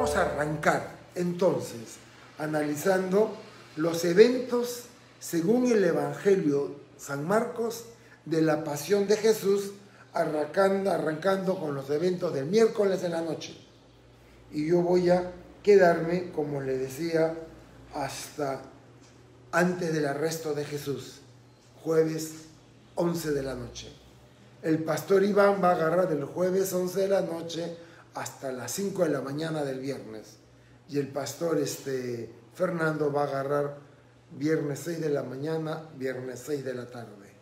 vamos a arrancar entonces analizando los eventos según el Evangelio San Marcos de la pasión de Jesús, arrancando con los eventos del miércoles en la noche. Y yo voy a quedarme, como le decía, hasta antes del arresto de Jesús, jueves 11 de la noche. El pastor Iván va a agarrar del jueves 11 de la noche hasta las 5 de la mañana del viernes. Y el pastor Fernando va a agarrar viernes 6 de la mañana, viernes 6 de la tarde.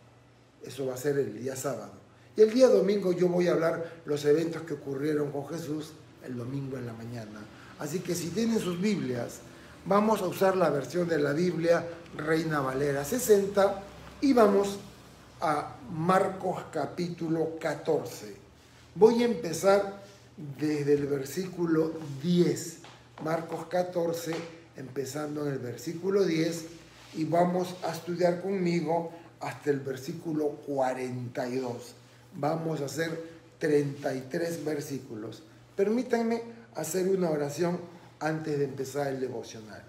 Eso va a ser el día sábado. Y el día domingo yo voy a hablar los eventos que ocurrieron con Jesús el domingo en la mañana. Así que si tienen sus Biblias, vamos a usar la versión de la Biblia Reina Valera 60 y vamos a Marcos capítulo 14. Voy a empezar desde el versículo 10. Marcos 14, empezando en el versículo 10, y vamos a estudiar conmigo hasta el versículo 42. Vamos a hacer 33 versículos. Permítanme hacer una oración antes de empezar el devocional.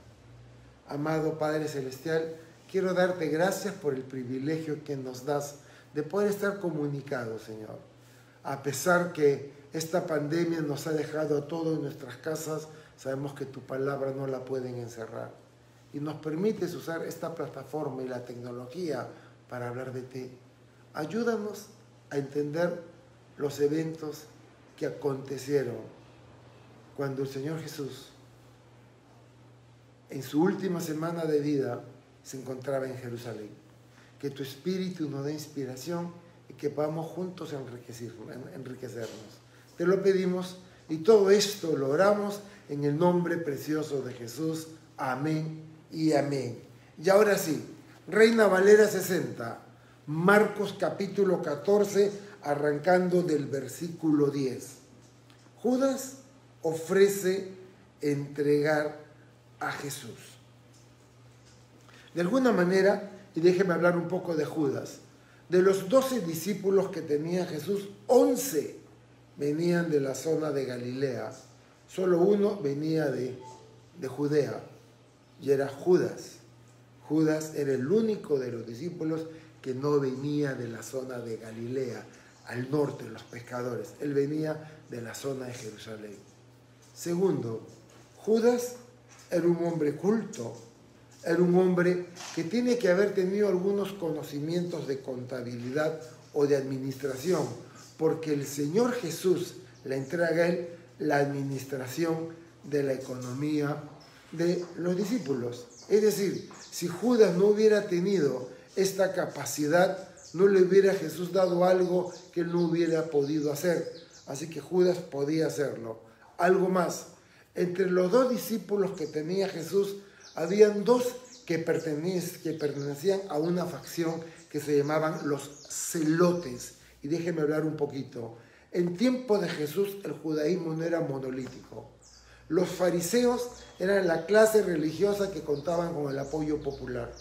Amado Padre Celestial, quiero darte gracias por el privilegio que nos das de poder estar comunicados, Señor. A pesar que esta pandemia nos ha dejado a todos en nuestras casas, sabemos que tu palabra no la pueden encerrar. Y nos permites usar esta plataforma y la tecnología para hablar de ti. Ayúdanos a entender los eventos que acontecieron cuando el Señor Jesús, en su última semana de vida, se encontraba en Jerusalén. Que tu Espíritu nos dé inspiración y que podamos juntos enriquecernos. Te lo pedimos y todo esto lo oramos en el nombre precioso de Jesús. Amén y amén. Y ahora sí, Reina Valera 60, Marcos capítulo 14, arrancando del versículo 10. Judas ofrece entregar a Jesús. De alguna manera, y déjeme hablar un poco de Judas, de los 12 discípulos que tenía Jesús, 11 venían de la zona de Galilea, solo uno venía de Judea, y era Judas. Judas era el único de los discípulos que no venía de la zona de Galilea, al norte, los pescadores. Él venía de la zona de Jerusalén. Segundo, Judas era un hombre culto, era un hombre que tiene que haber tenido algunos conocimientos de contabilidad o de administración, porque el Señor Jesús le entrega a él la administración de la economía de los discípulos. Es decir, si Judas no hubiera tenido esta capacidad, no le hubiera Jesús dado algo que él no hubiera podido hacer. Así que Judas podía hacerlo. Algo más, entre los dos discípulos que tenía Jesús, habían dos que pertenecían a una facción que se llamaban los celotes. Y déjenme hablar un poquito. En tiempo de Jesús el judaísmo no era monolítico. Los fariseos eran la clase religiosa que contaban con el apoyo popular.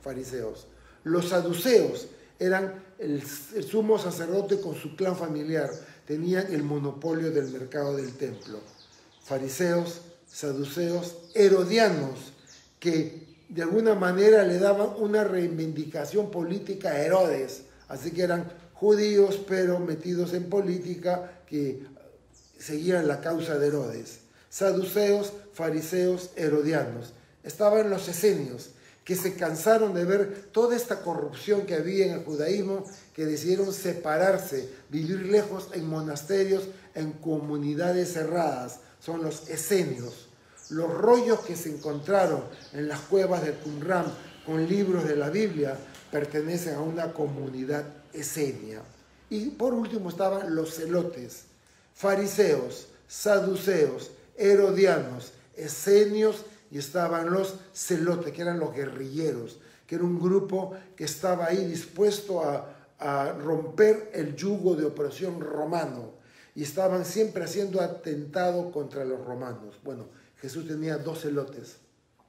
Fariseos. Los saduceos eran el sumo sacerdote con su clan familiar. Tenían el monopolio del mercado del templo. Fariseos, saduceos, herodianos, que de alguna manera le daban una reivindicación política a Herodes. Así que eran judíos, pero metidos en política, que seguían la causa de Herodes. Saduceos, fariseos, herodianos. Estaban los esenios, que se cansaron de ver toda esta corrupción que había en el judaísmo, que decidieron separarse, vivir lejos en monasterios, en comunidades cerradas. Son los esenios. Los rollos que se encontraron en las cuevas de Qumran con libros de la Biblia pertenecen a una comunidad esenia. Y por último estaban los celotes, fariseos, saduceos, herodianos, esenios, y estaban los celotes, que eran los guerrilleros, que era un grupo que estaba ahí dispuesto a romper el yugo de opresión romano, y estaban siempre haciendo atentado contra los romanos. Bueno, Jesús tenía dos celotes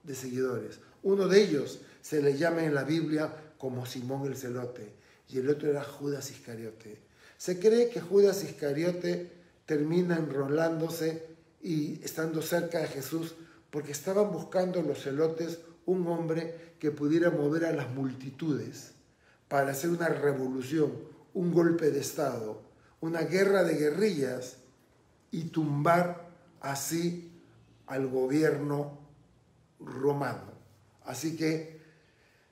de seguidores. Uno de ellos se le llama en la Biblia como Simón el Celote, y el otro era Judas Iscariote. Se cree que Judas Iscariote termina enrolándose y estando cerca de Jesús, porque estaban buscando los celotes un hombre que pudiera mover a las multitudes para hacer una revolución, un golpe de Estado, una guerra de guerrillas y tumbar así al gobierno romano. Así que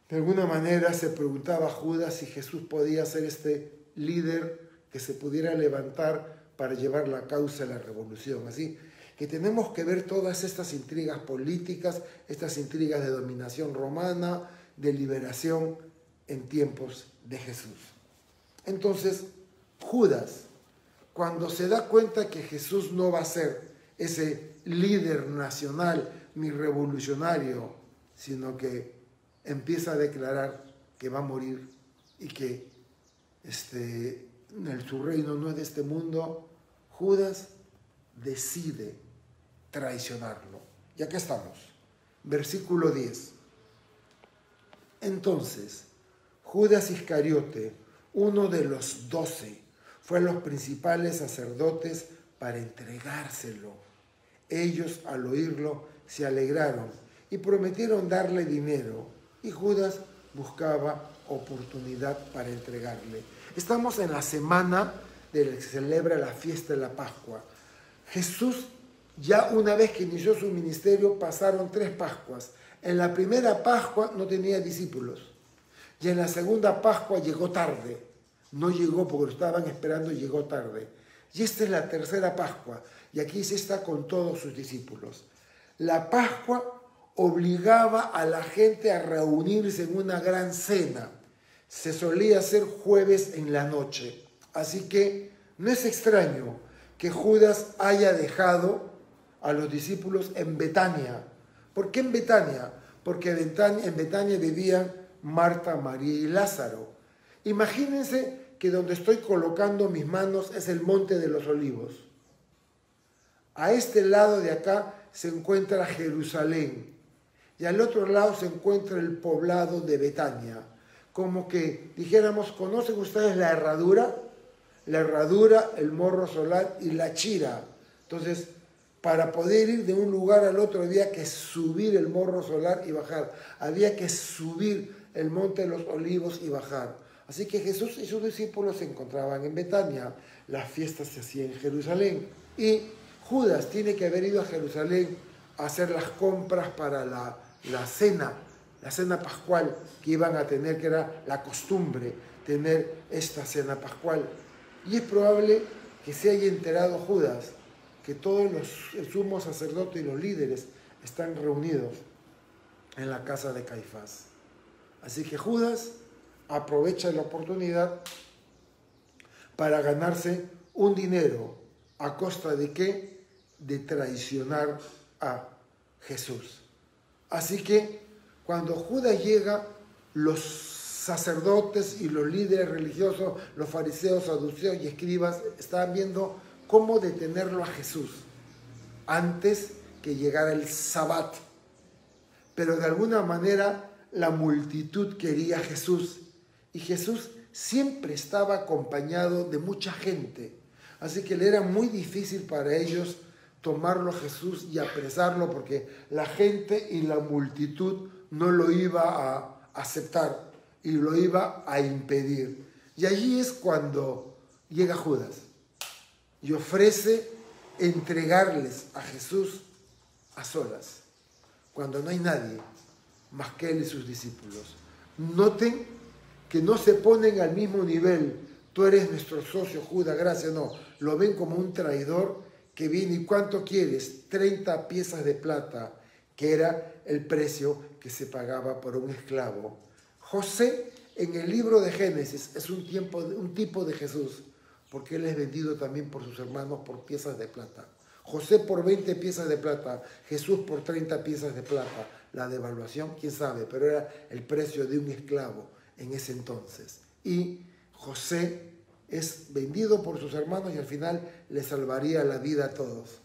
de alguna manera se preguntaba Judas si Jesús podía ser este líder que se pudiera levantar para llevar la causa de la revolución. Así que tenemos que ver todas estas intrigas políticas, estas intrigas de dominación romana, de liberación en tiempos de Jesús. Entonces, Judas, cuando se da cuenta que Jesús no va a ser ese líder nacional ni revolucionario, sino que empieza a declarar que va a morir y que su reino no es de este mundo, Judas decide traicionarlo. Y acá estamos, versículo 10. Entonces, Judas Iscariote, uno de los 12, fue a los principales sacerdotes para entregárselo. Ellos, al oírlo, se alegraron y prometieron darle dinero, y Judas buscaba oportunidad para entregarle. Estamos en la semana de la que se celebra la fiesta de la Pascua. Jesús, ya una vez que inició su ministerio, pasaron 3 Pascuas. En la primera Pascua no tenía discípulos, y en la segunda Pascua llegó tarde. No llegó porque lo estaban esperando y llegó tarde. Y esta es la tercera Pascua, y aquí se está con todos sus discípulos. La Pascua obligaba a la gente a reunirse en una gran cena. Se solía hacer jueves en la noche. Así que no es extraño que Judas haya dejado a los discípulos en Betania. ¿Por qué en Betania? Porque en Betania vivían Marta, María y Lázaro. Imagínense que donde estoy colocando mis manos es el Monte de los Olivos. A este lado de acá se encuentra Jerusalén y al otro lado se encuentra el poblado de Betania. Como que dijéramos, ¿conocen ustedes la herradura? La herradura, el morro solar y la chira. Entonces, para poder ir de un lugar al otro había que subir el morro solar y bajar. Había que subir el Monte de los Olivos y bajar. Así que Jesús y sus discípulos se encontraban en Betania. Las fiestas se hacían en Jerusalén. Y Judas tiene que haber ido a Jerusalén a hacer las compras para la cena pascual que iban a tener, que era la costumbre tener esta cena pascual. Y es probable que se haya enterado Judas que todos el sumo sacerdote y los líderes están reunidos en la casa de Caifás. Así que Judas aprovecha la oportunidad para ganarse un dinero. ¿A costa de qué? De traicionar a Jesús. Así que cuando Judas llega, los sacerdotes y los líderes religiosos, los fariseos, saduceos y escribas, estaban viendo cómo detenerlo a Jesús antes que llegara el Sabbat. Pero de alguna manera la multitud quería a Jesús y Jesús siempre estaba acompañado de mucha gente. Así que le era muy difícil para ellos tomarlo a Jesús y apresarlo porque la gente y la multitud no lo iba a aceptar y lo iba a impedir. Y allí es cuando llega Judas y ofrece entregarles a Jesús a solas, cuando no hay nadie más que él y sus discípulos. Noten que no se ponen al mismo nivel. Tú eres nuestro socio, Judas, gracias, no. Lo ven como un traidor que viene. ¿Y cuánto quieres? 30 piezas de plata, que era el precio que se pagaba por un esclavo. José, en el libro de Génesis, es un tipo de Jesús, porque él es vendido también por sus hermanos por piezas de plata. José por 20 piezas de plata, Jesús por 30 piezas de plata. La devaluación, quién sabe, pero era el precio de un esclavo en ese entonces. Y José es vendido por sus hermanos y al final le salvaría la vida a todos.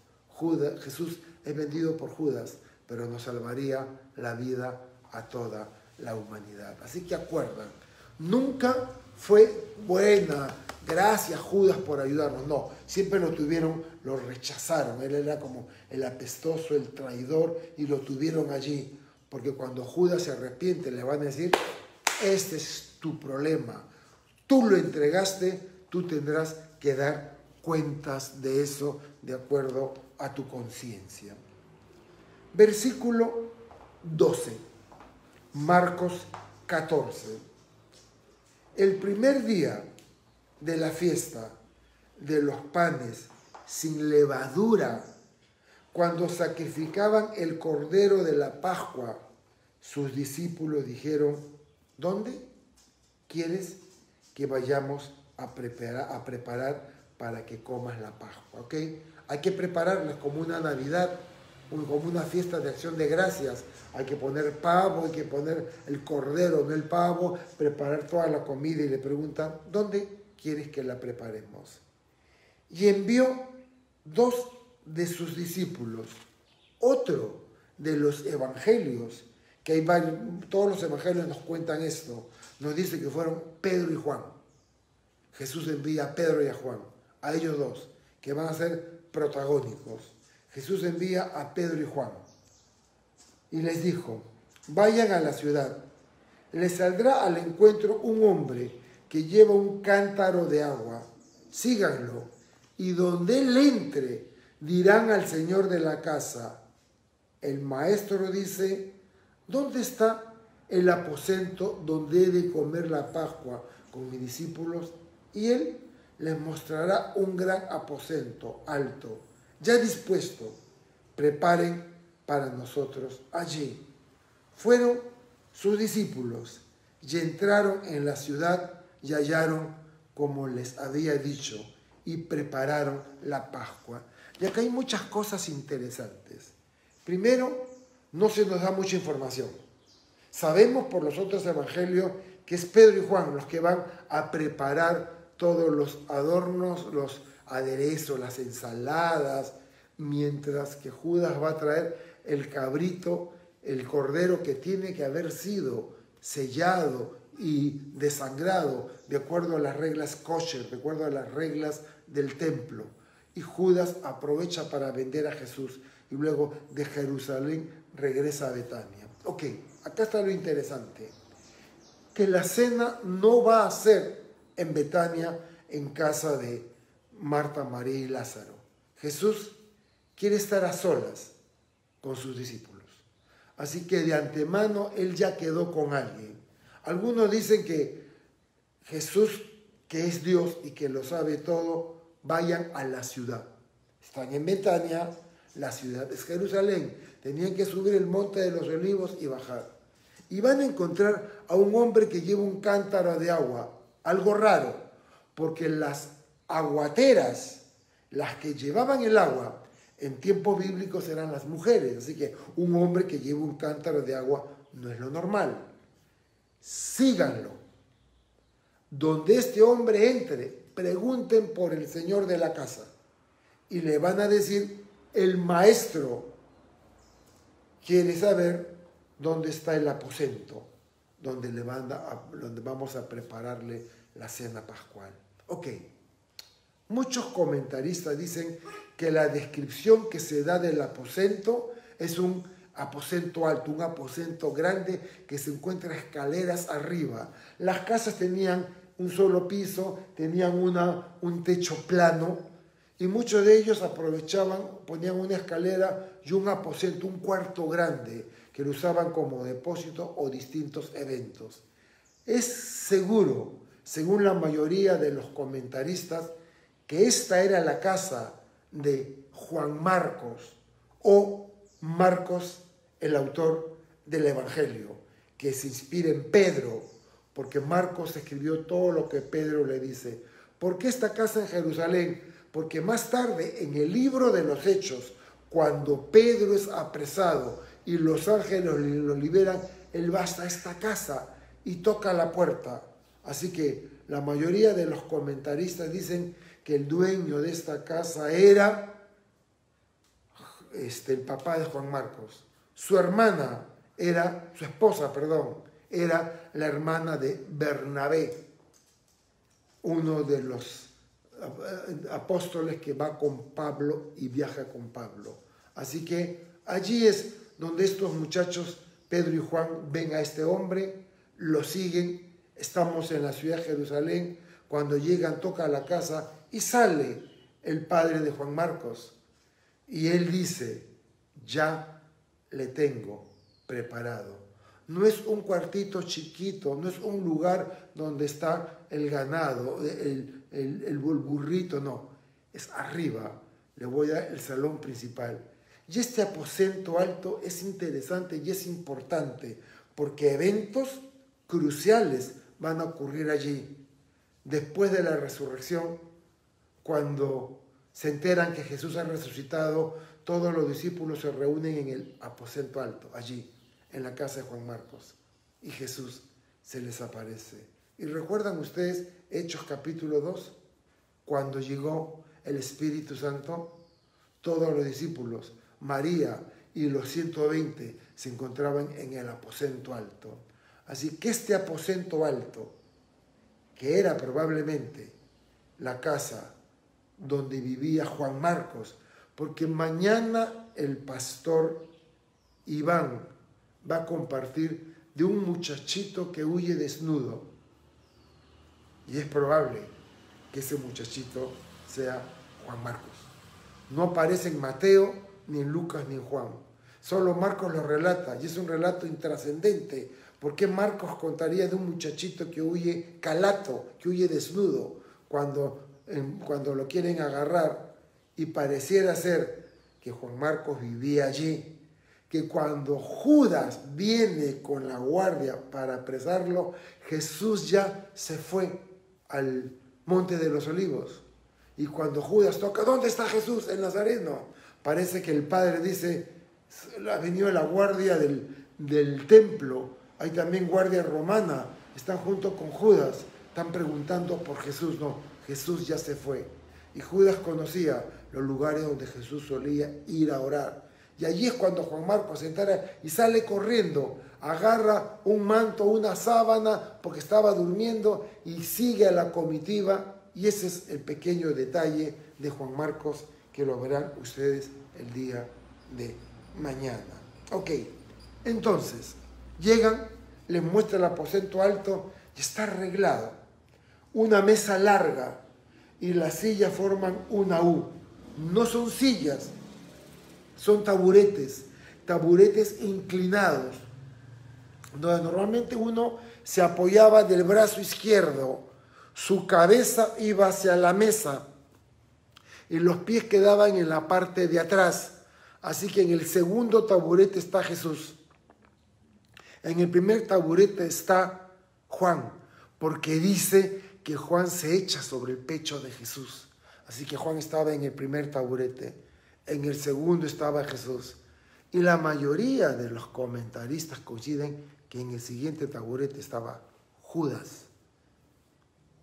Jesús es vendido por Judas, pero nos salvaría la vida a toda la humanidad. Así que acuerdan, nunca fue buena, gracias Judas por ayudarnos. No, siempre lo tuvieron, lo rechazaron. Él era como el apestoso, el traidor, y lo tuvieron allí. Porque cuando Judas se arrepiente, le van a decir, este es tu problema. Tú lo entregaste, tú tendrás que dar cuentas de eso de acuerdo a tu conciencia. Versículo 12, Marcos 14. El primer día de la fiesta de los panes sin levadura, cuando sacrificaban el cordero de la Pascua, sus discípulos dijeron, ¿dónde quieres que vayamos a preparar para que comas la Pascua? ¿Ok? Hay que prepararlas como una Navidad, como una fiesta de acción de gracias. Hay que poner pavo, hay que poner el cordero, no el pavo, preparar toda la comida y le preguntan, ¿dónde quieres que la preparemos? Y envió 2 de sus discípulos, otro de los evangelios, que hay varios, todos los evangelios nos cuentan esto, nos dice que fueron Pedro y Juan. Jesús envía a Pedro y a Juan, a ellos 2, que van a ser protagónicos. Jesús envía a Pedro y Juan y les dijo, vayan a la ciudad, les saldrá al encuentro un hombre que lleva un cántaro de agua, síganlo, y donde él entre, dirán al señor de la casa, el maestro dice, ¿dónde está el aposento donde he de comer la Pascua con mis discípulos? Y él les mostrará un gran aposento alto, ya dispuesto, preparen para nosotros allí. Fueron sus discípulos y entraron en la ciudad y hallaron como les había dicho y prepararon la Pascua. Y acá hay muchas cosas interesantes. Primero, no se nos da mucha información. Sabemos por los otros evangelios que es Pedro y Juan los que van a preparar todos los adornos, los aderezos, las ensaladas, mientras que Judas va a traer el cabrito, el cordero que tiene que haber sido sellado y desangrado de acuerdo a las reglas kosher, de acuerdo a las reglas del templo. Y Judas aprovecha para vender a Jesús y luego de Jerusalén regresa a Betania. Ok, acá está lo interesante, que la cena no va a ser en Betania, en casa de Marta, María y Lázaro. Jesús quiere estar a solas con sus discípulos. Así que de antemano él ya quedó con alguien. Algunos dicen que Jesús, que es Dios y que lo sabe todo, vayan a la ciudad. Están en Betania, la ciudad es Jerusalén. Tenían que subir el monte de los olivos y bajar. Y van a encontrar a un hombre que lleva un cántaro de agua. Algo raro, porque las aguateras, las que llevaban el agua, en tiempos bíblicos eran las mujeres. Así que un hombre que lleva un cántaro de agua no es lo normal. Síganlo. Donde este hombre entre, pregunten por el señor de la casa. Y le van a decir, el maestro quiere saber dónde está el aposento, donde vamos a prepararle la cena pascual. Ok, muchos comentaristas dicen que la descripción que se da del aposento es un aposento alto, un aposento grande que se encuentra escaleras arriba. Las casas tenían un solo piso, tenían un techo plano y muchos de ellos aprovechaban, ponían una escalera y un aposento, un cuarto grande que lo usaban como depósito o distintos eventos. Es seguro, según la mayoría de los comentaristas, que esta era la casa de Juan Marcos o Marcos, el autor del Evangelio, que se inspira en Pedro, porque Marcos escribió todo lo que Pedro le dice. ¿Por qué esta casa en Jerusalén? Porque más tarde, en el libro de los Hechos, cuando Pedro es apresado y los ángeles lo liberan, él va hasta esta casa y toca la puerta. Así que la mayoría de los comentaristas dicen que el dueño de esta casa era el papá de Juan Marcos. Su esposa, era la hermana de Bernabé. uno de los apóstoles que va con Pablo y viaja con Pablo. Así que allí es donde estos muchachos, Pedro y Juan, ven a este hombre, lo siguen. Estamos en la ciudad de Jerusalén. Cuando llegan, toca la casa y sale el padre de Juan Marcos. Y él dice, ya le tengo preparado. No es un cuartito chiquito, no es un lugar donde está el ganado, el burrito, no. Es arriba, le voy a dar el salón principal. Y este aposento alto es interesante y es importante porque eventos cruciales van a ocurrir allí. Después de la resurrección, cuando se enteran que Jesús ha resucitado, todos los discípulos se reúnen en el aposento alto, allí, en la casa de Juan Marcos. Y Jesús se les aparece. ¿Y recuerdan ustedes Hechos capítulo 2? Cuando llegó el Espíritu Santo, todos los discípulos, María y los 120 se encontraban en el aposento alto. Así que este aposento alto, que era probablemente la casa donde vivía Juan Marcos, porque mañana el pastor Iván va a compartir de un muchachito que huye desnudo. Y es probable que ese muchachito sea Juan Marcos. No aparece en Mateo, ni en Lucas, ni en Juan. Solo Marcos lo relata, y es un relato intrascendente. ¿Por qué Marcos contaría de un muchachito que huye calato, que huye desnudo, cuando lo quieren agarrar? Y pareciera ser que Juan Marcos vivía allí, que cuando Judas viene con la guardia para apresarlo, Jesús ya se fue al Monte de los Olivos. Y cuando Judas toca, ¿dónde está Jesús? En Nazaret, no. Parece que el padre dice, ha venido la guardia del templo, hay también guardia romana, están junto con Judas, están preguntando por Jesús. No, Jesús ya se fue. Y Judas conocía los lugares donde Jesús solía ir a orar. Y allí es cuando Juan Marcos se entera y sale corriendo, agarra un manto, una sábana, porque estaba durmiendo, y sigue a la comitiva. Y ese es el pequeño detalle de Juan Marcos, que lo verán ustedes el día de mañana. Ok, entonces, llegan, les muestra el aposento alto y está arreglado. Una mesa larga y las sillas forman una U. No son sillas, son taburetes inclinados, donde normalmente uno se apoyaba del brazo izquierdo, su cabeza iba hacia la mesa y los pies quedaban en la parte de atrás. Así que en el segundo taburete está Jesús. En el primer taburete está Juan, porque dice que Juan se echa sobre el pecho de Jesús. Así que Juan estaba en el primer taburete, en el segundo estaba Jesús. Y la mayoría de los comentaristas coinciden que en el siguiente taburete estaba Judas,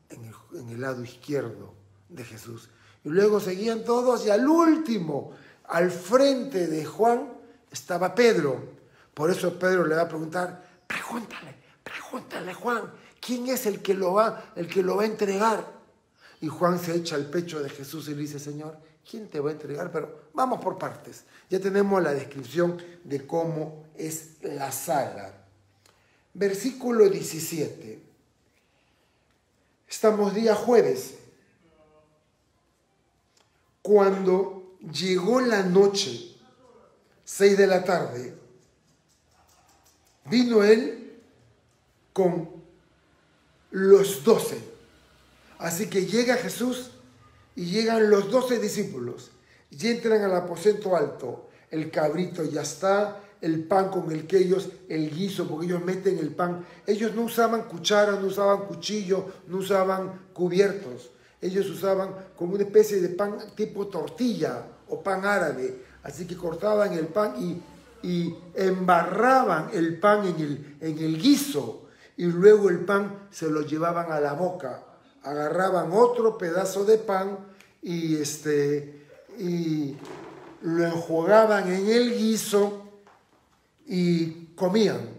en el lado izquierdo de Jesús. Y luego seguían todos y al último, al frente de Juan, estaba Pedro. Por eso Pedro le va a preguntar, pregúntale Juan, ¿quién es el que lo va a entregar? Y Juan se echa al pecho de Jesús y le dice, Señor, ¿quién te va a entregar? Pero vamos por partes. Ya tenemos la descripción de cómo es la sala. Versículo 17. Estamos día jueves. Cuando llegó la noche, 6 de la tarde, vino él con los 12. Así que llega Jesús y llegan los 12 discípulos y entran al aposento alto. El cabrito ya está, el pan con el que ellos, el guiso, porque ellos meten el pan. Ellos no usaban cuchara, no usaban cuchillo, no usaban cubiertos. Ellos usaban como una especie de pan tipo tortilla o pan árabe. Así que cortaban el pan y embarraban el pan en el guiso. Y luego el pan se lo llevaban a la boca. Agarraban otro pedazo de pan y lo enjuagaban en el guiso y comían.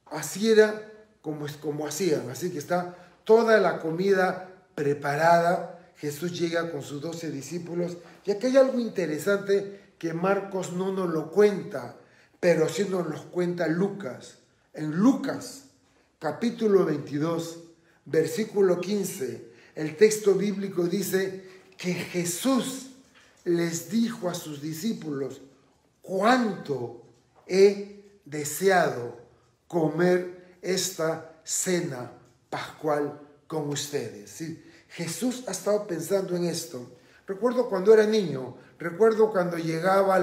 Así era como hacían. Así que está toda la comida preparada, Jesús llega con sus 12 discípulos. Y aquí hay algo interesante que Marcos no nos lo cuenta, pero sí nos lo cuenta Lucas. En Lucas, capítulo 22, versículo 15, el texto bíblico dice que Jesús les dijo a sus discípulos: cuánto he deseado comer esta cena pascual con ustedes. ¿Sí? Jesús ha estado pensando en esto. Recuerdo cuando era niño, recuerdo cuando llegaba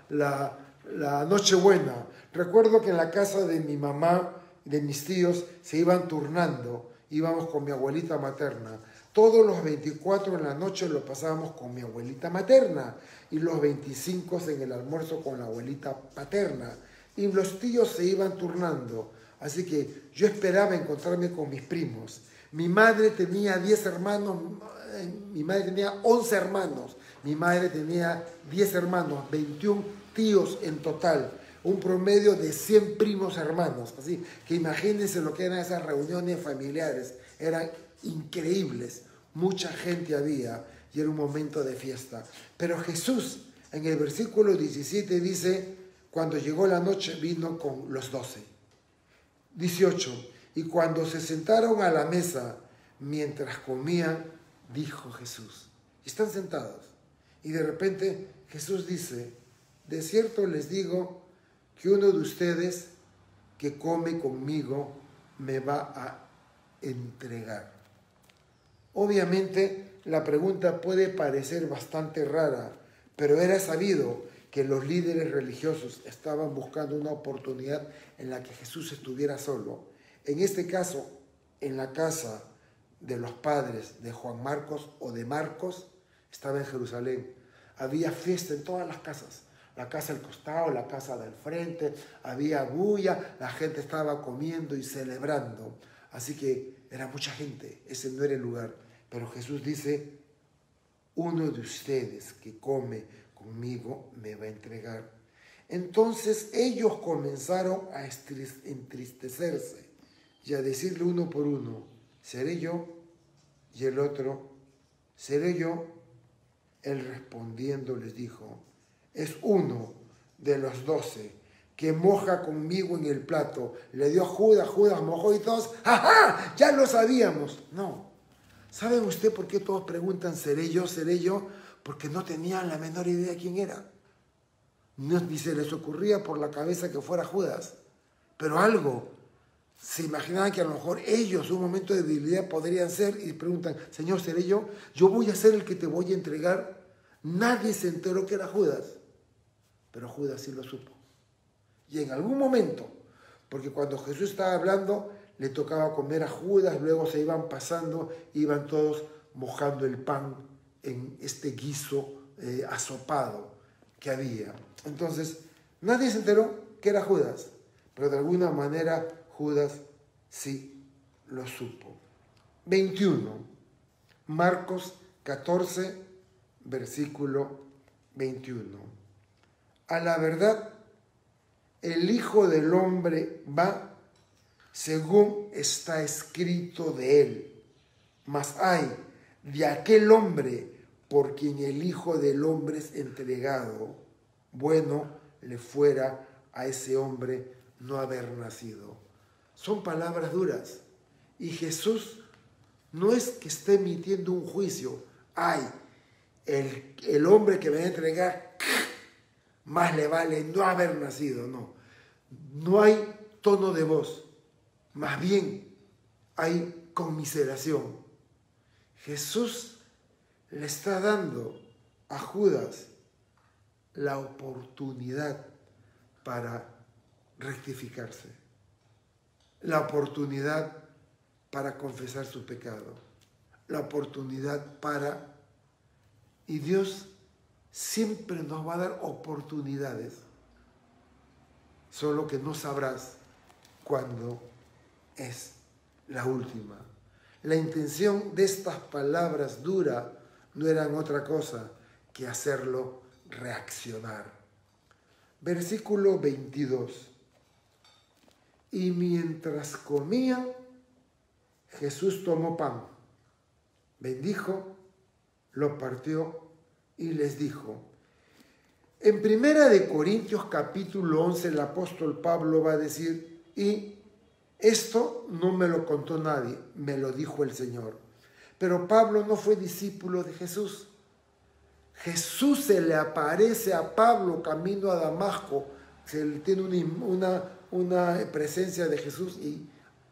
la Nochebuena, recuerdo que en la casa de mi mamá, de mis tíos, se iban turnando, íbamos con mi abuelita materna. Todos los 24 en la noche lo pasábamos con mi abuelita materna y los 25 en el almuerzo con la abuelita paterna. Y los tíos se iban turnando, así que yo esperaba encontrarme con mis primos. Mi madre tenía 10 hermanos, mi madre tenía 11 hermanos, mi madre tenía 10 hermanos, 21 tíos en total, un promedio de 100 primos hermanos. Así que imagínense lo que eran esas reuniones familiares, eran increíbles, mucha gente había y era un momento de fiesta. Pero Jesús en el versículo 17 dice: cuando llegó la noche vino con los 12. 18. Y cuando se sentaron a la mesa, mientras comían, dijo Jesús. Están sentados. Y de repente Jesús dice: de cierto les digo que uno de ustedes que come conmigo me va a entregar. Obviamente la pregunta puede parecer bastante rara, pero era sabido que los líderes religiosos estaban buscando una oportunidad en la que Jesús estuviera solo. En este caso, en la casa de los padres de Juan Marcos o de Marcos, estaba en Jerusalén. Había fiesta en todas las casas. La casa del costado, la casa del frente, había bulla, la gente estaba comiendo y celebrando. Así que era mucha gente, ese no era el lugar. Pero Jesús dice: uno de ustedes que come conmigo me va a entregar. Entonces ellos comenzaron a entristecerse y a decirle uno por uno: ¿seré yo? Y el otro: ¿seré yo? Él respondiendo les dijo: es uno de los 12 que moja conmigo en el plato. Le dio a Judas, Judas mojó y todos: ¡ajá! Ya lo sabíamos. No. ¿Saben usted por qué todos preguntan: ¿seré yo? ¿Seré yo? Porque no tenían la menor idea quién era. Ni se les ocurría por la cabeza que fuera Judas. Pero algo, se imaginaban que a lo mejor ellos, un momento de debilidad, podrían ser, y preguntan: Señor, ¿seré yo? Yo voy a ser el que te voy a entregar. Nadie se enteró que era Judas, pero Judas sí lo supo. Y en algún momento, porque cuando Jesús estaba hablando, le tocaba comer a Judas, luego se iban pasando, iban todos mojando el pan en este guiso asopado que había. Entonces, nadie se enteró que era Judas, pero de alguna manera Judas sí lo supo. 21. Marcos 14, versículo 21. A la verdad, el Hijo del Hombre va según está escrito de él. Mas ay de aquel hombre por quien el Hijo del Hombre es entregado. Bueno le fuera a ese hombre no haber nacido. Son palabras duras. Y Jesús no es que esté emitiendo un juicio. Ay, el hombre que me va a entregar, más le vale no haber nacido. No, no hay tono de voz. Más bien hay conmiseración. Jesús le está dando a Judas la oportunidad para rectificarse, la oportunidad para confesar su pecado, la oportunidad para... Y Dios siempre nos va a dar oportunidades, solo que no sabrás cuándo es la última. La intención de estas palabras duras no eran otra cosa que hacerlo reaccionar. Versículo 22. Y mientras comían, Jesús tomó pan, bendijo, lo partió y les dijo. En 1 Corintios capítulo 11 el apóstol Pablo va a decir, y esto no me lo contó nadie, me lo dijo el Señor. Pero Pablo no fue discípulo de Jesús. Jesús se le aparece a Pablo camino a Damasco, se le tiene una presencia de Jesús y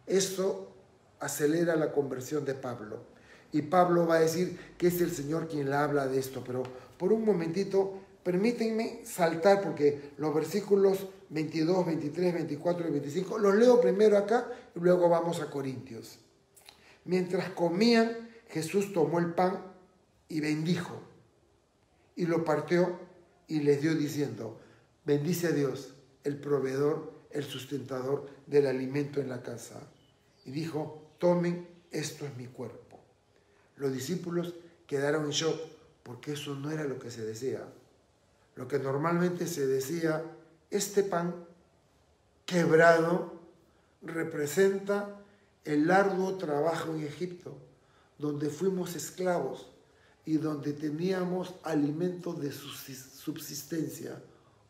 eso acelera la conversión de Pablo. Y Pablo va a decir que es el Señor quien le habla de esto, pero por un momentito permítanme saltar porque los versículos 22, 23, 24 y 25 los leo primero acá y luego vamos a Corintios. Mientras comían, Jesús tomó el pan y bendijo y lo partió y les dio diciendo, bendice a Dios, el proveedor, el sustentador del alimento en la casa. Y dijo, tomen, esto es mi cuerpo. Los discípulos quedaron en shock porque eso no era lo que se decía. Lo que normalmente se decía, este pan quebrado representa el arduo trabajo en Egipto, donde fuimos esclavos y donde teníamos alimentos de subsistencia,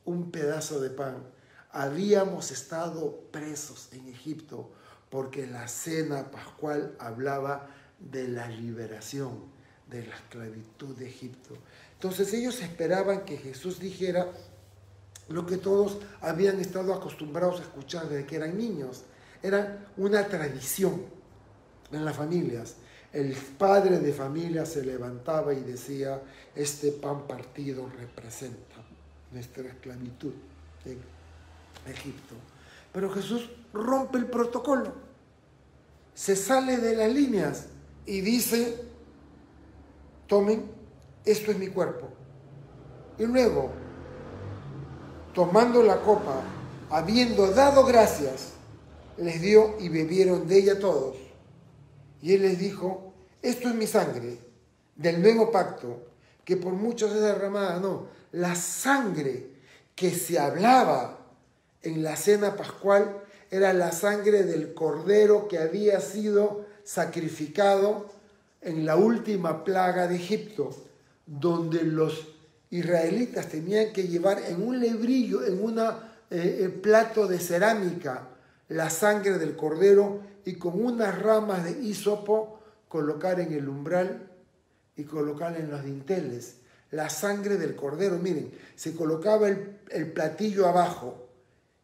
un pedazo de pan. Habíamos estado presos en Egipto porque la cena pascual hablaba de la liberación, de la esclavitud de Egipto. Entonces ellos esperaban que Jesús dijera lo que todos habían estado acostumbrados a escuchar desde que eran niños. Era una tradición en las familias. El padre de familia se levantaba y decía, este pan partido representa nuestra esclavitud en Egipto. Pero Jesús rompe el protocolo, se sale de las líneas y dice, tomen, esto es mi cuerpo. Y luego, tomando la copa, habiendo dado gracias, les dio y bebieron de ella todos. Y él les dijo, esto es mi sangre del nuevo pacto, que por muchos es derramada. No, la sangre que se hablaba en la cena pascual era la sangre del cordero que había sido sacrificado en la última plaga de Egipto, donde los israelitas tenían que llevar en un lebrillo, en un plato de cerámica, la sangre del cordero y con unas ramas de hisopo colocar en el umbral y colocar en los dinteles. La sangre del cordero, miren, se colocaba el platillo abajo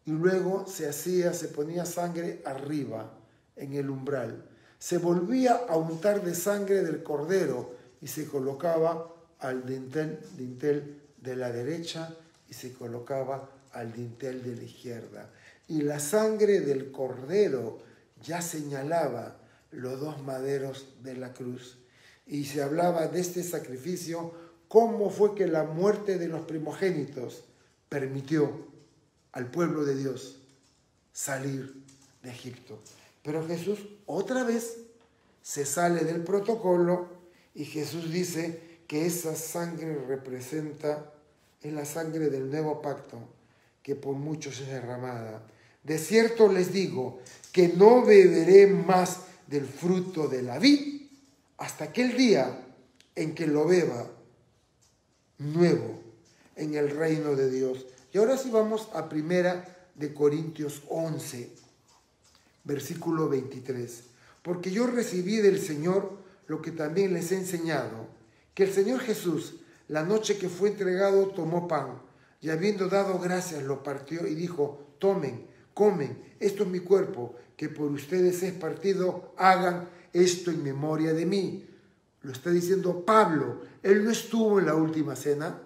y luego se ponía sangre arriba en el umbral. Se volvía a untar de sangre del cordero y se colocaba al dintel de la derecha y se colocaba al dintel de la izquierda. Y la sangre del cordero ya señalaba los dos maderos de la cruz. Y se hablaba de este sacrificio, cómo fue que la muerte de los primogénitos permitió al pueblo de Dios salir de Egipto. Pero Jesús otra vez se sale del protocolo y Jesús dice que esa sangre representa, es la sangre del nuevo pacto, que por muchos es derramada. De cierto les digo que no beberé más del fruto de la vid hasta aquel día en que lo beba nuevo en el reino de Dios. Y ahora sí vamos a 1 Corintios 11, versículo 23. Porque yo recibí del Señor lo que también les he enseñado, que el Señor Jesús, la noche que fue entregado, tomó pan, y habiendo dado gracias, lo partió y dijo, tomen, comen, esto es mi cuerpo, que por ustedes es partido, hagan esto en memoria de mí. Lo está diciendo Pablo, él no estuvo en la última cena.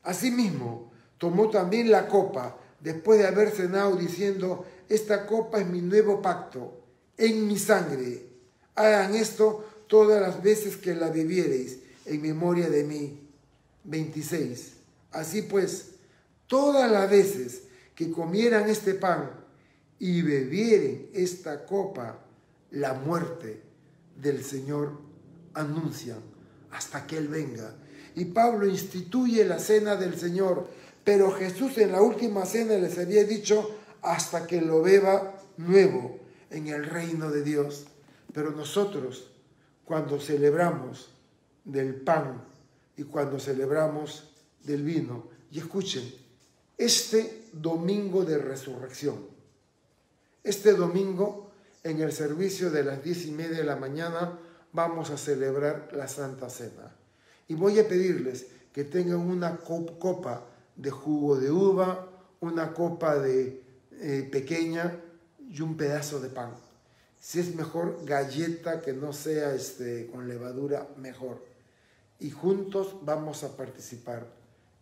Asimismo, tomó también la copa, después de haber cenado, diciendo, esta copa es mi nuevo pacto, en mi sangre. Hagan esto todas las veces que la bebiereis, en memoria de mí. 26. Así pues, todas las veces que comieran este pan y bebieren esta copa, la muerte del Señor anuncian hasta que Él venga. Y Pablo instituye la cena del Señor, pero Jesús en la última cena les había dicho hasta que lo beba nuevo en el reino de Dios. Pero nosotros, cuando celebramos del pan y cuando celebramos del vino. Y escuchen, este domingo de resurrección, este domingo en el servicio de las 10:30 de la mañana vamos a celebrar la Santa Cena. Y voy a pedirles que tengan una copa de jugo de uva, una copa de pequeña y un pedazo de pan. Si es mejor galleta, que no sea con levadura, mejor. Y juntos vamos a participar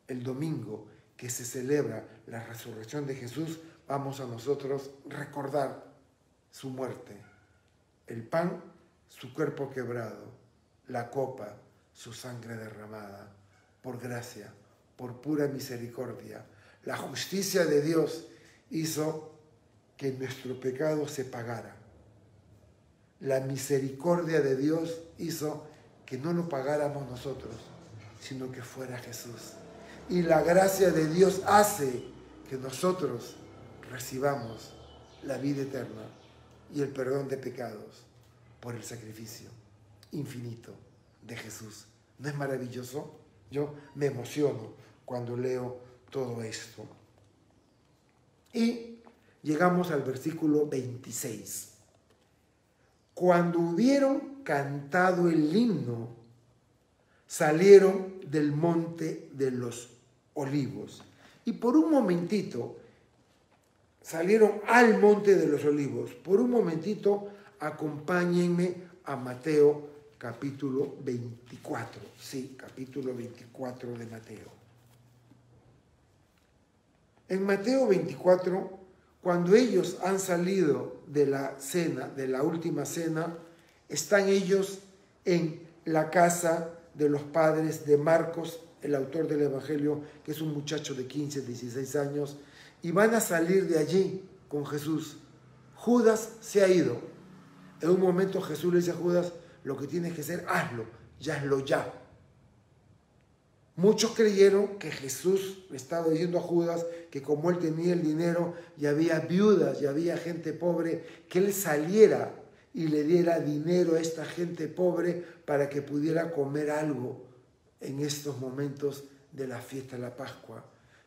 el domingo que se celebra la resurrección de Jesús. Vamos a nosotros recordar su muerte, el pan, su cuerpo quebrado, la copa, su sangre derramada, por gracia, por pura misericordia. La justicia de Dios hizo que nuestro pecado se pagara. La misericordia de Dios hizo que no lo pagáramos nosotros, sino que fuera Jesús. Y la gracia de Dios hace que nosotros recibamos la vida eterna y el perdón de pecados por el sacrificio infinito de Jesús. ¿No es maravilloso? Yo me emociono cuando leo todo esto. Y llegamos al versículo 26. Cuando hubieron cantado el himno, salieron del monte de los olivos. Y por un momentito, salieron al monte de los olivos. Por un momentito, acompáñenme a Mateo capítulo 24. Sí, capítulo 24 de Mateo. En Mateo 24, cuando ellos han salido de la cena, de la última cena, están ellos en la casa de los padres de Marcos, el autor del Evangelio, que es un muchacho de 15, 16 años, y van a salir de allí con Jesús. Judas se ha ido. En un momento Jesús le dice a Judas, lo que tienes que hacer, hazlo ya. Muchos creyeron que Jesús le estaba diciendo a Judas que como él tenía el dinero y había viudas y había gente pobre, que él saliera y le diera dinero a esta gente pobre para que pudiera comer algo en estos momentos de la fiesta de la Pascua.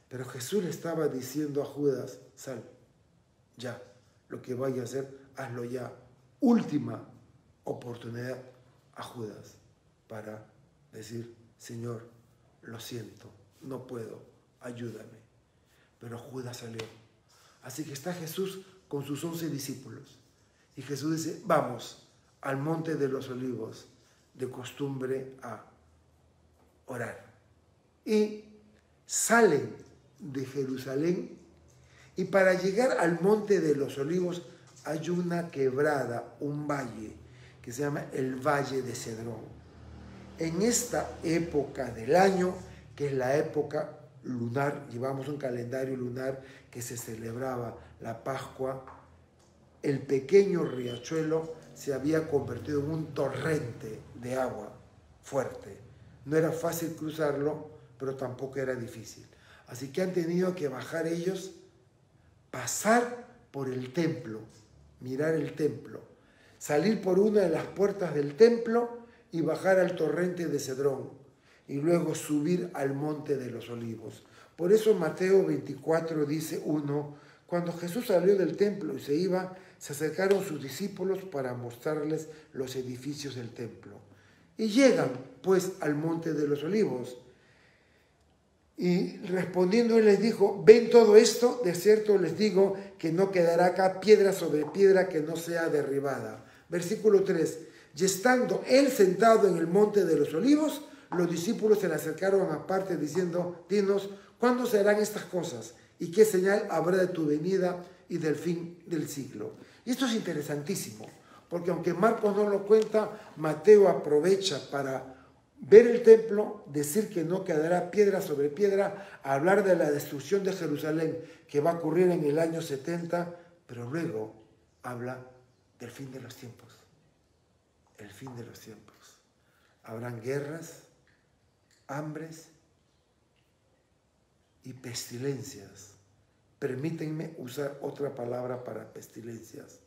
Pero Jesús le estaba diciendo a Judas, sal, ya, lo que vaya a hacer, hazlo ya. Última oportunidad a Judas para decir, Señor, lo siento, no puedo, ayúdame. Pero Judas salió. Así que está Jesús con sus 11 discípulos. Y Jesús dice, vamos al monte de los olivos, de costumbre a orar. Y salen de Jerusalén y para llegar al monte de los olivos hay una quebrada, un valle, que se llama el Valle de Cedrón. En esta época del año, que es la época lunar, llevamos un calendario lunar que se celebraba la Pascua, el pequeño riachuelo se había convertido en un torrente de agua fuerte. No era fácil cruzarlo, pero tampoco era difícil. Así que han tenido que bajar ellos, pasar por el templo, mirar el templo, salir por una de las puertas del templo y bajar al torrente de Cedrón y luego subir al monte de los olivos. Por eso Mateo 24 dice 1, cuando Jesús salió del templo y se iba, se acercaron sus discípulos para mostrarles los edificios del templo. Y llegan pues al monte de los olivos. Y respondiendo él les dijo, ¿ven todo esto? De cierto les digo que no quedará acá piedra sobre piedra que no sea derribada. Versículo 3. Y estando él sentado en el monte de los olivos, los discípulos se le acercaron aparte diciendo, dinos, ¿cuándo serán estas cosas? ¿Y qué señal habrá de tu venida y del fin del siglo? Y esto es interesantísimo, porque aunque Marcos no lo cuenta, Mateo aprovecha para ver el templo, decir que no quedará piedra sobre piedra, hablar de la destrucción de Jerusalén que va a ocurrir en el año 70, pero luego habla del fin de los tiempos. El fin de los tiempos. Habrán guerras, hambres y pestilencias. Permítanme usar otra palabra para pestilencias.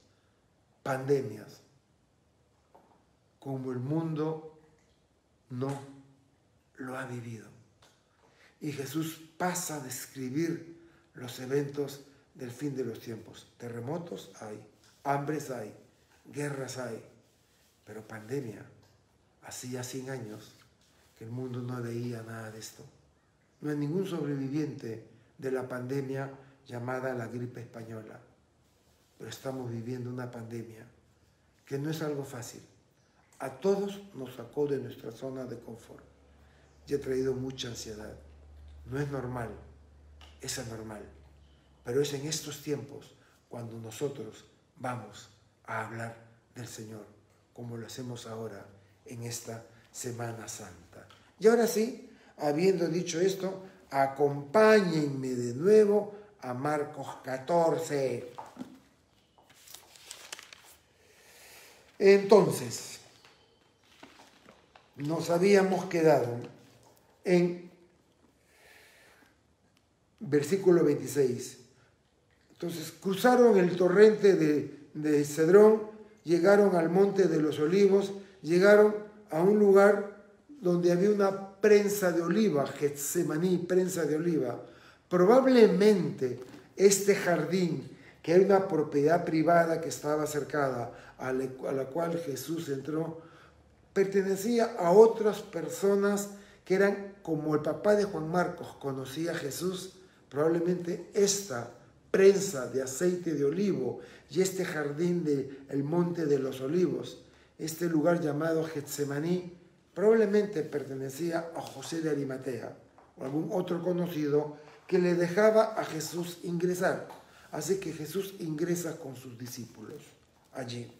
Pandemias. como el mundo no lo ha vivido. Y Jesús pasa a describir los eventos del fin de los tiempos. Terremotos hay, hambres hay, guerras hay, pero pandemia, hacía 100 años que el mundo no veía nada de esto. No hay ningún sobreviviente de la pandemia llamada la gripe española, pero estamos viviendo una pandemia que no es algo fácil. A todos nos sacó de nuestra zona de confort y ha traído mucha ansiedad. No es normal, es anormal, pero es en estos tiempos cuando nosotros vamos a hablar del Señor, como lo hacemos ahora en esta Semana Santa. Y ahora sí, habiendo dicho esto, acompáñenme de nuevo a Marcos 14. Entonces, nos habíamos quedado en versículo 26. Entonces, cruzaron el torrente de Cedrón, llegaron al monte de los olivos, llegaron a un lugar donde había una prensa de oliva, Getsemaní, prensa de oliva. Probablemente este jardín, que era una propiedad privada que estaba cercada, a la cual Jesús entró, pertenecía a otras personas que eran, como el papá de Juan Marcos conocía a Jesús, probablemente esta prensa de aceite de olivo y este jardín del monte de los olivos, este lugar llamado Getsemaní, probablemente pertenecía a José de Arimatea o algún otro conocido que le dejaba a Jesús ingresar. Así que Jesús ingresa con sus discípulos allí.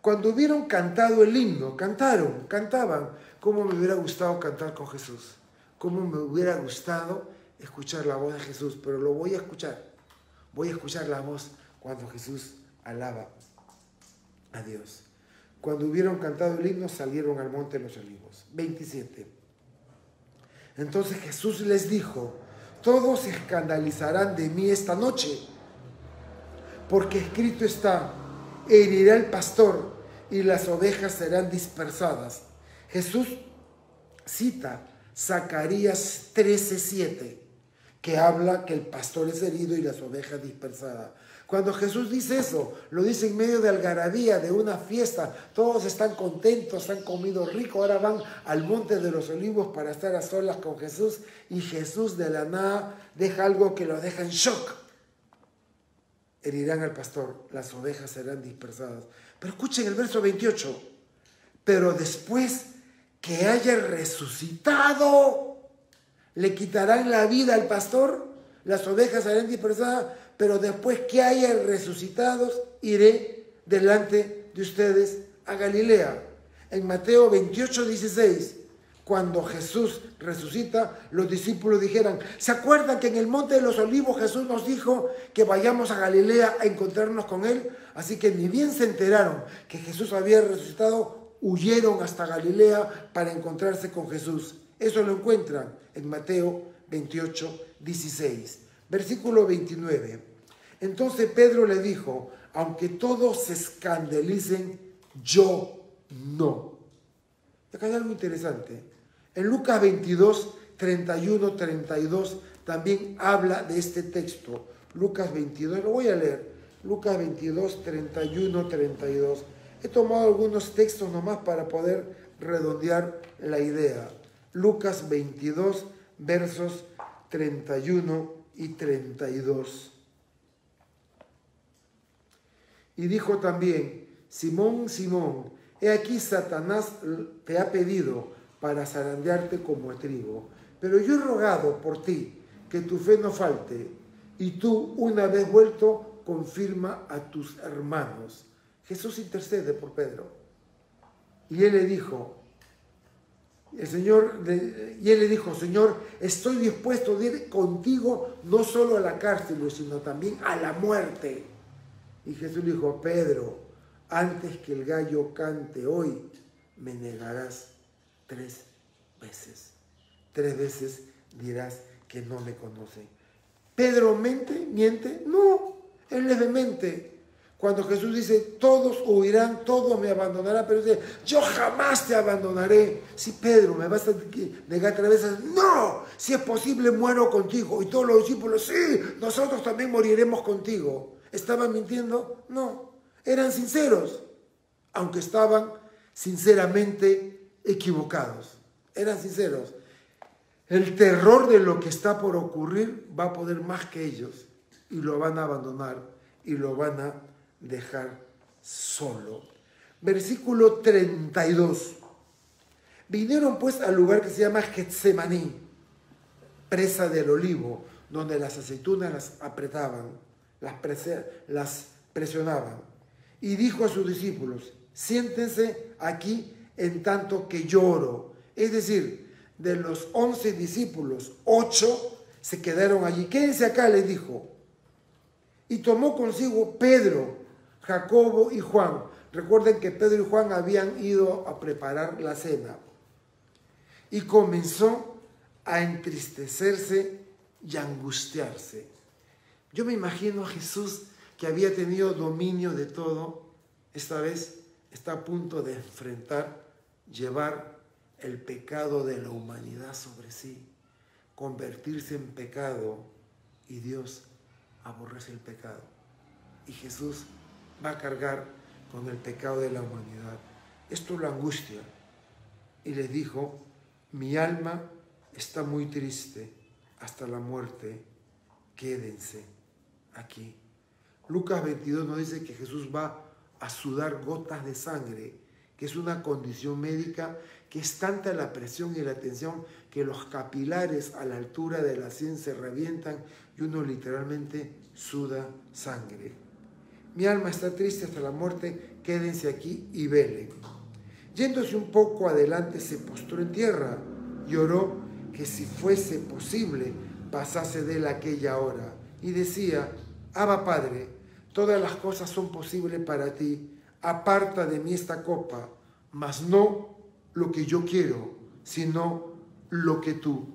Cuando hubieron cantado el himno, cantaban. ¿Cómo me hubiera gustado cantar con Jesús? ¿Cómo me hubiera gustado escuchar la voz de Jesús? Pero lo voy a escuchar. Voy a escuchar la voz cuando Jesús alaba a Dios. Cuando hubieron cantado el himno, salieron al monte de los olivos. 27. Entonces Jesús les dijo: todos se escandalizarán de mí esta noche, porque escrito está: herirá el pastor y las ovejas serán dispersadas. Jesús cita Zacarías 13:7, que habla que el pastor es herido y las ovejas dispersadas. Cuando Jesús dice eso, lo dice en medio de algarabía, de una fiesta. Todos están contentos, han comido rico, ahora van al monte de los olivos para estar a solas con Jesús, y Jesús de la nada deja algo que lo deja en shock. Herirán al pastor, las ovejas serán dispersadas. Pero escuchen el verso 28. Pero después que haya resucitado, le quitarán la vida al pastor, las ovejas serán dispersadas, pero después que haya resucitado, iré delante de ustedes a Galilea. En Mateo 28:16, cuando Jesús resucita, los discípulos dijeron: ¿se acuerdan que en el monte de los olivos Jesús nos dijo que vayamos a Galilea a encontrarnos con Él? Así que ni bien se enteraron que Jesús había resucitado, huyeron hasta Galilea para encontrarse con Jesús. Eso lo encuentran en Mateo 28:16. Versículo 29. Entonces Pedro le dijo: aunque todos se escandalicen, yo no. Y acá hay algo interesante. En Lucas 22, 31, 32 también habla de este texto. Lucas 22, lo voy a leer. Lucas 22, 31, 32. He tomado algunos textos nomás para poder redondear la idea. Lucas 22, versos 31 y 32. Y dijo también: Simón, Simón, he aquí Satanás te ha pedido para zarandearte como a trigo, pero yo he rogado por ti que tu fe no falte, y tú, una vez vuelto, confirma a tus hermanos. Jesús intercede por Pedro. Y él le dijo, Señor, estoy dispuesto a ir contigo no solo a la cárcel, sino también a la muerte. Y Jesús le dijo: Pedro, antes que el gallo cante hoy, me negarás 3 veces. 3 veces dirás que no me conoce. ¿Pedro miente? No, él es demente. Cuando Jesús dice, todos huirán, todos me abandonarán, pero dice, yo jamás te abandonaré. Si Pedro, ¿me vas a negar 3 veces? No, si es posible muero contigo. Y todos los discípulos, sí, nosotros también moriremos contigo. ¿Estaban mintiendo? No, eran sinceros, aunque estaban sinceramente equivocados. Eran sinceros. El terror de lo que está por ocurrir va a poder más que ellos y lo van a abandonar y lo van a dejar solo. Versículo 32. Vinieron pues al lugar que se llama Getsemaní, presa del olivo, donde las aceitunas las apretaban, las presionaban. Y dijo a sus discípulos, siéntense aquí en tanto que yo oro. Es decir, de los 11 discípulos, 8 se quedaron allí. Quédense acá, les dijo. Y tomó consigo Pedro, Jacobo y Juan. Recuerden que Pedro y Juan habían ido a preparar la cena. Y comenzó a entristecerse y a angustiarse. Yo me imagino a Jesús, que había tenido dominio de todo, esta vez está a punto de llevar el pecado de la humanidad sobre sí, convertirse en pecado, y Dios aborrece el pecado. Y Jesús va a cargar con el pecado de la humanidad. Esto lo angustia. Y les dijo, mi alma está muy triste hasta la muerte, quédense aquí. Lucas 22 nos dice que Jesús va a sudar gotas de sangre, que es una condición médica que es tanta la presión y la tensión que los capilares a la altura de la sien se revientan y uno literalmente suda sangre. Mi alma está triste hasta la muerte, quédense aquí y velen. Yéndose un poco adelante se postró en tierra y oró que si fuese posible pasase de él aquella hora. Y decía, Abba Padre, todas las cosas son posibles para ti, aparta de mí esta copa, mas no lo que yo quiero, sino lo que tú.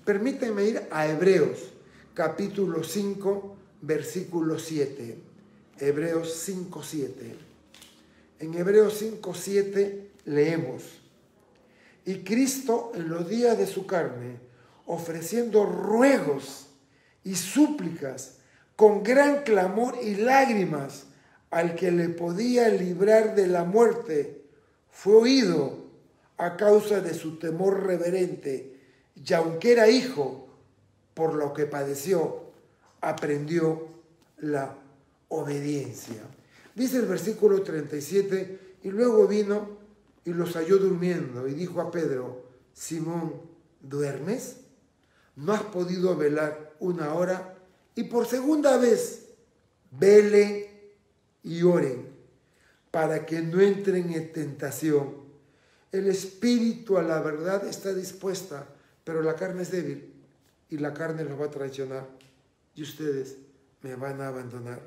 Permítanme ir a Hebreos, capítulo 5, versículo 7. Hebreos 5, 7. En Hebreos 5, 7 leemos, y Cristo en los días de su carne, ofreciendo ruegos y súplicas con gran clamor y lágrimas al que le podía librar de la muerte, fue oído a causa de su temor reverente, y aunque era hijo, por lo que padeció, aprendió la obediencia. Dice el versículo 37, y luego vino y los halló durmiendo, y dijo a Pedro, Simón, ¿duermes? ¿No has podido velar 1 hora? Y por segunda vez, velen y oren, para que no entren en tentación. El espíritu a la verdad está dispuesta, pero la carne es débil, y la carne los va a traicionar, y ustedes me van a abandonar.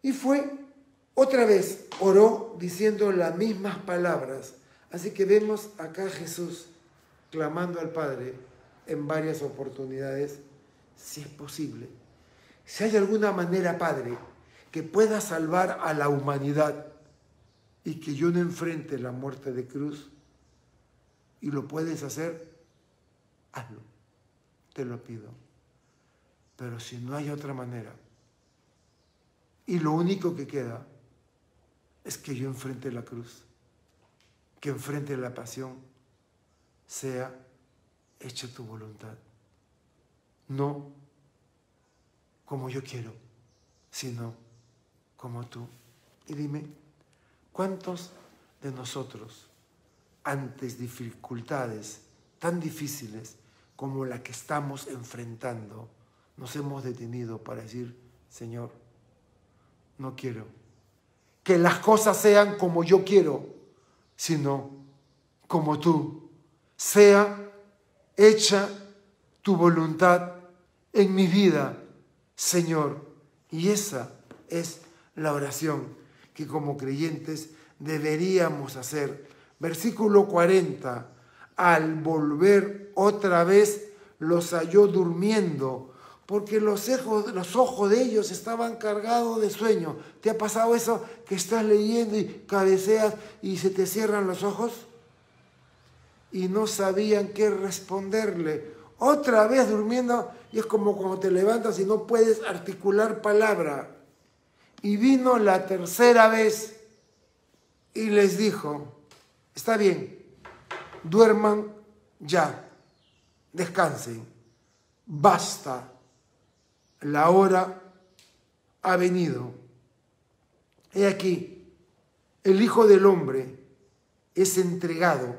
Y fue otra vez, oró diciendo las mismas palabras. Así que vemos acá a Jesús clamando al Padre en varias oportunidades, si es posible. Si hay alguna manera, Padre, que pueda salvar a la humanidad y que yo no enfrente la muerte de cruz, y lo puedes hacer, hazlo, te lo pido. Pero si no hay otra manera, y lo único que queda es que yo enfrente la cruz, que enfrente la pasión, sea hecha tu voluntad. No como yo quiero, sino como tú. Y dime, ¿cuántos de nosotros, ante dificultades tan difíciles como la que estamos enfrentando, nos hemos detenido para decir, Señor, no quiero que las cosas sean como yo quiero, sino como tú? Sea hecha tu voluntad en mi vida, Señor. Y esa es la oración que como creyentes deberíamos hacer. Versículo 40. Al volver otra vez los halló durmiendo porque los ojos de ellos estaban cargados de sueño. ¿Te ha pasado eso que estás leyendo y cabeceas y se te cierran los ojos? Y no sabían qué responderle. Otra vez durmiendo, y es como cuando te levantas y no puedes articular palabra. Y vino la tercera vez y les dijo, está bien, duerman ya, descansen, basta. La hora ha venido. He aquí, el Hijo del Hombre es entregado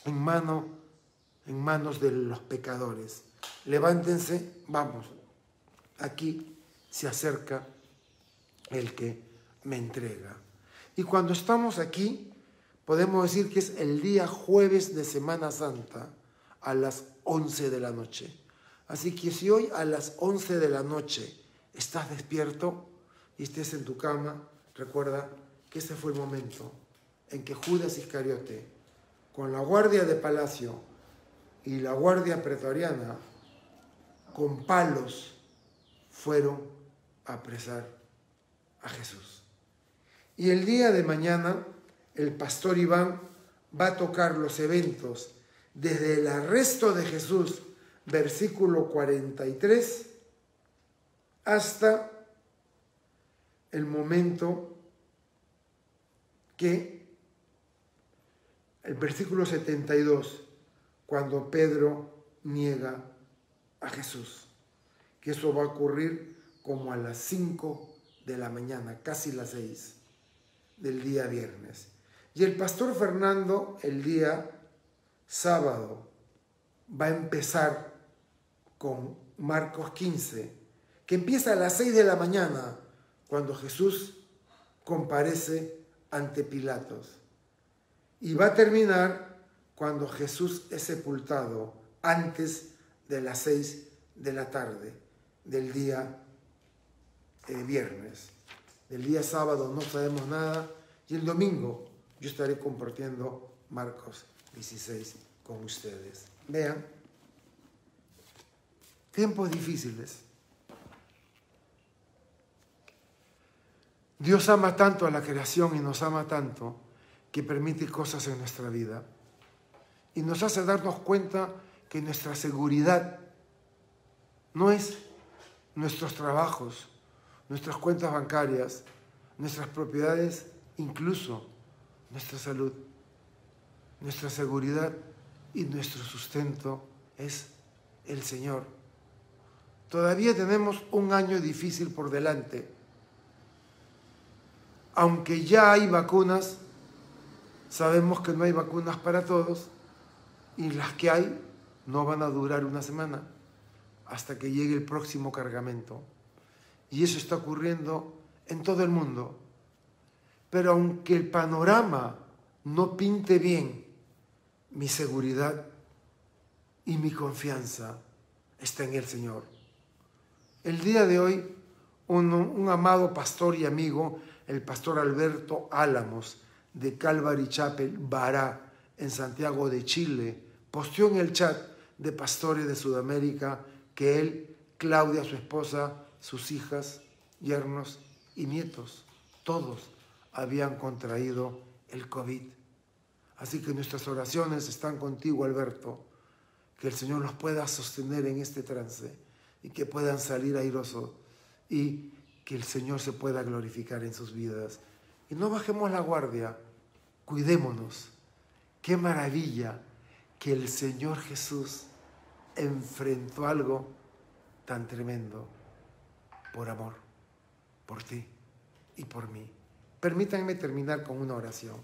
en manos de los pecadores. Levántense, vamos. Aquí se acerca el que me entrega. Y cuando estamos aquí, podemos decir que es el día jueves de Semana Santa a las 11 de la noche. Así que si hoy a las 11 de la noche estás despierto y estés en tu cama, recuerda que ese fue el momento en que Judas Iscariote, con la guardia de palacio y la guardia pretoriana, con palos, fueron a apresar a Jesús. Y el día de mañana, el pastor Iván va a tocar los eventos desde el arresto de Jesús, versículo 43, hasta el momento que, el versículo 72, cuando Pedro niega a Jesús, que eso va a ocurrir como a las 5 de la mañana, casi las 6 del día viernes. Y el pastor Fernando, el día sábado, va a empezar con Marcos 15, que empieza a las 6 de la mañana, cuando Jesús comparece ante Pilatos. Y va a terminar cuando Jesús es sepultado, antes de las 6 de la tarde del día viernes. Del día sábado no sabemos nada, y el domingo yo estaré compartiendo Marcos 16 con ustedes. Vean, tiempos difíciles. Dios ama tanto a la creación y nos ama tanto que permite cosas en nuestra vida y nos hace darnos cuenta que nuestra seguridad no es nuestros trabajos, nuestras cuentas bancarias, nuestras propiedades, incluso nuestra salud. Nuestra seguridad y nuestro sustento es el Señor. Todavía tenemos un año difícil por delante. Aunque ya hay vacunas, sabemos que no hay vacunas para todos y las que hay no van a durar una semana hasta que llegue el próximo cargamento. Y eso está ocurriendo en todo el mundo. Pero aunque el panorama no pinte bien, mi seguridad y mi confianza está en el Señor. El día de hoy, un amado pastor y amigo, el pastor Alberto Álamos, de Calvary Chapel, Bará, en Santiago de Chile, posteó en el chat de pastores de Sudamérica que él, Claudia, su esposa, sus hijas, yernos y nietos, todos habían contraído el COVID. Así que nuestras oraciones están contigo, Alberto, que el Señor los pueda sostener en este trance y que puedan salir airosos y que el Señor se pueda glorificar en sus vidas. Y no bajemos la guardia, cuidémonos. Qué maravilla que el Señor Jesús enfrentó algo tan tremendo por amor, por ti y por mí. Permítanme terminar con una oración.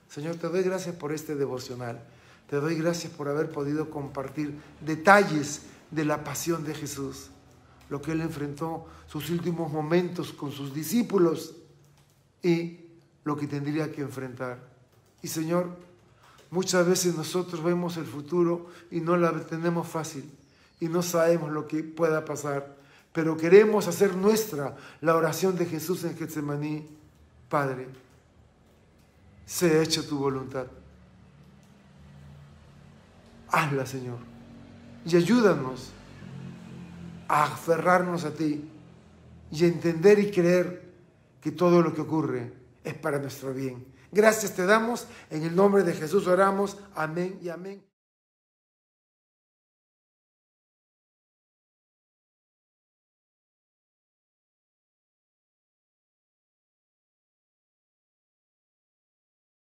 Señor, te doy gracias por este devocional. Te doy gracias por haber podido compartir detalles de la pasión de Jesús, lo que Él enfrentó, sus últimos momentos con sus discípulos y lo que tendría que enfrentar. Y Señor, muchas veces nosotros vemos el futuro y no la tenemos fácil y no sabemos lo que pueda pasar, pero queremos hacer nuestra la oración de Jesús en Getsemaní. Padre, sea hecha tu voluntad. Hazla, Señor, y ayúdanos a aferrarnos a ti y entender y creer que todo lo que ocurre es para nuestro bien. Gracias te damos, en el nombre de Jesús oramos, amén y amén.